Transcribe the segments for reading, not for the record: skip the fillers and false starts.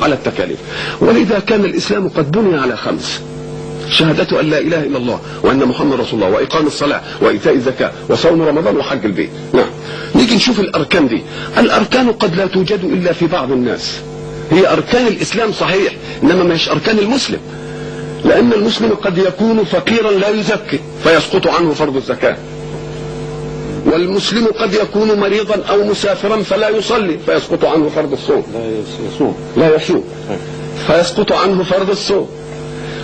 على التكاليف. ولذا كان الإسلام قد بني على 5: شهادة أن لا إله إلا الله وأن محمد رسول الله، وإقام الصلاة، وإيتاء الزكاة، وصوم رمضان، وحج البيت. نعم. نيجي نشوف الأركان دي. الأركان قد لا توجد إلا في بعض الناس. هي أركان الإسلام صحيح، إنما مش أركان المسلم، لأن المسلم قد يكون فقيرا لا يزكي فيسقط عنه فرض الزكاة، والمسلم قد يكون مريضا أو مسافرا فلا يصلي فيسقط عنه فرض الصوم، لا يصوم فيسقط عنه فرض الصوم،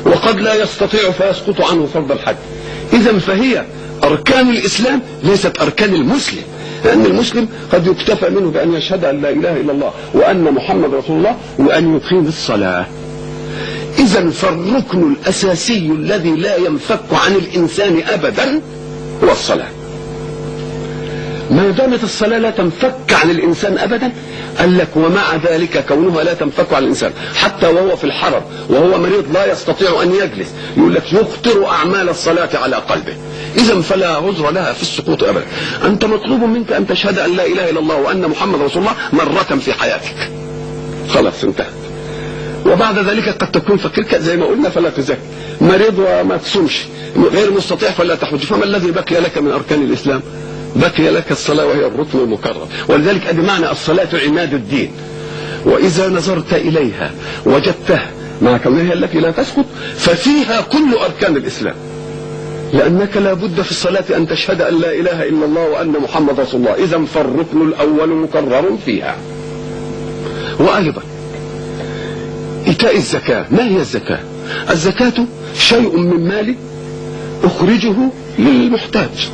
وقد لا يستطيع فيسقط عنه فرض الحج. إذن فهي أركان الإسلام ليست أركان المسلم، لأن المسلم قد يكتفى منه بأن يشهد أن لا إله إلا الله وأن محمد رسول الله وأن يقيم الصلاة. إذن فالركن الأساسي الذي لا ينفك عن الإنسان أبدا هو الصلاة. ما دامت الصلاة لا تنفك عن الإنسان أبدا، قال لك ومع ذلك كونها لا تنفك عن الإنسان حتى وهو في الحرم وهو مريض لا يستطيع أن يجلس، يقول لك يخطر أعمال الصلاة على قلبه. إذن فلا عذر لها في السقوط أبدا. أنت مطلوب منك أن تشهد أن لا إله إلا الله وأن محمد رسول الله مرة في حياتك، خلاص انتهت. وبعد ذلك قد تكون فقير زي ما قلنا فلا تزكي، مريض وما تصومش، غير مستطيع فلا تحج. فما الذي بقي لك من أركان الإسلام؟ بقي لك الصلاة وهي الركن المكرم. ولذلك ادي معنى الصلاة عماد الدين. وإذا نظرت إليها وجدتها مع كونها التي لا تسقط ففيها كل أركان الإسلام، لأنك لا بد في الصلاة أن تشهد أن لا إله إلا الله وأن محمد رسول الله. إذن فالركن الأول مكرر فيها. وأيضا إيتاء الزكاة. ما هي الزكاة؟ الزكاة شيء من مالي أخرجه للمحتاج.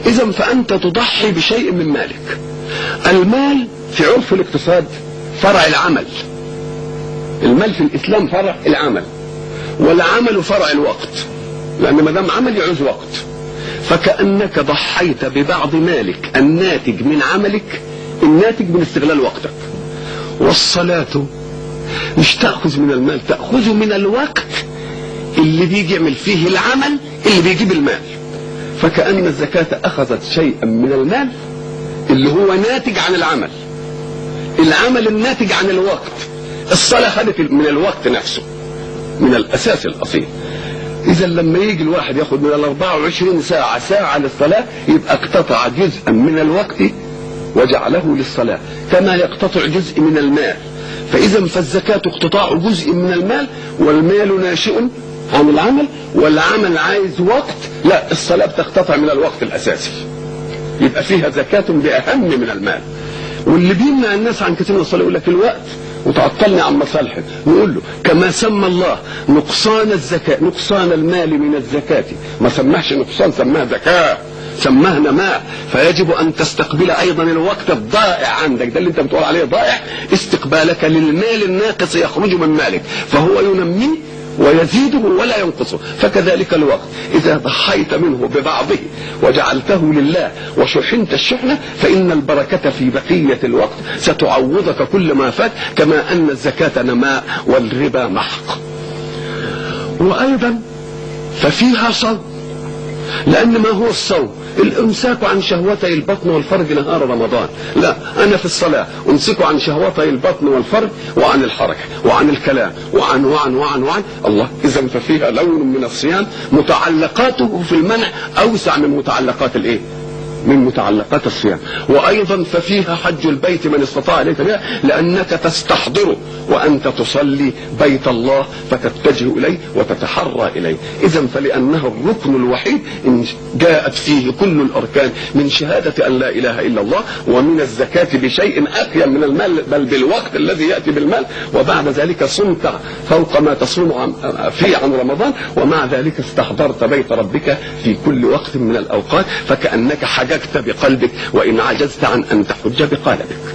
إذن فأنت تضحي بشيء من مالك. المال في عرف الاقتصاد فرع العمل، المال في الإسلام فرع العمل، والعمل فرع الوقت، لأن ما دام عمل يعوز وقت. فكأنك ضحيت ببعض مالك الناتج من عملك الناتج من استغلال وقتك. والصلاة مش تأخذ من المال، تأخذ من الوقت اللي بيجي يعمل فيه العمل اللي بيجيب المال. فكأن الزكاة أخذت شيئا من المال اللي هو ناتج عن العمل، العمل الناتج عن الوقت. الصلاة خدت من الوقت نفسه، من الأساس الأصيل. إذا لما يجي الواحد ياخد من 24 ساعة ساعة للصلاة يبقى اقتطع جزءا من الوقت وجعله للصلاة، كما يقتطع جزء من المال. فإذا فالزكاة اقتطاع جزء من المال، والمال ناشئ عن العمل، والعمل عايز وقت. لا، الصلاة بتقتطع من الوقت الأساسي، يبقى فيها زكاة بأهم من المال. واللي بيمنع الناس عن كثير من الصلاة يقول لك الوقت وتعطلني عن مصالحه. نقول له كما سمى الله نقصان الزكاة نقصان المال من الزكاة، ما سماهش نقصان، سماه زكاة، سماه نماء. فيجب أن تستقبل أيضا الوقت الضائع عندك، ده اللي أنت بتقول عليه ضائع، استقبالك للمال الناقص يخرج من مالك، فهو ينميه ويزيده ولا ينقصه. فكذلك الوقت إذا ضحيت منه ببعضه وجعلته لله وشحنت الشحنة فإن البركة في بقية الوقت ستعوضك كل ما فات، كما أن الزكاة نماء والربا محق. وأيضا ففيها صوم، لأن ما هو الصوم؟ الامساك عن شهوتي البطن والفرج نهار رمضان. لا، انا في الصلاه امسك عن شهوتي البطن والفرج وعن الحركه وعن الكلام وعن وعن وعن وعن الله. اذا ففيها لون من الصيام متعلقاته في المنع اوسع من متعلقات الايه؟ من متعلقات الصيام. وايضا ففيها حج البيت من استطاع اليه سبيلا، لانك تستحضر وانت تصلي بيت الله فتتجه اليه وتتحرى اليه. اذا فلانه الركن الوحيد ان جاءت فيه كل الاركان من شهاده ان لا اله الا الله ومن الزكاه بشيء اقيم من المال، بل بالوقت الذي ياتي بالمال. وبعد ذلك صمت فوق ما تصوم فيه عن رمضان، ومع ذلك استحضرت بيت ربك في كل وقت من الاوقات، فكانك حججت بقلبك وإن عجزت عن أن تحج بقالبك.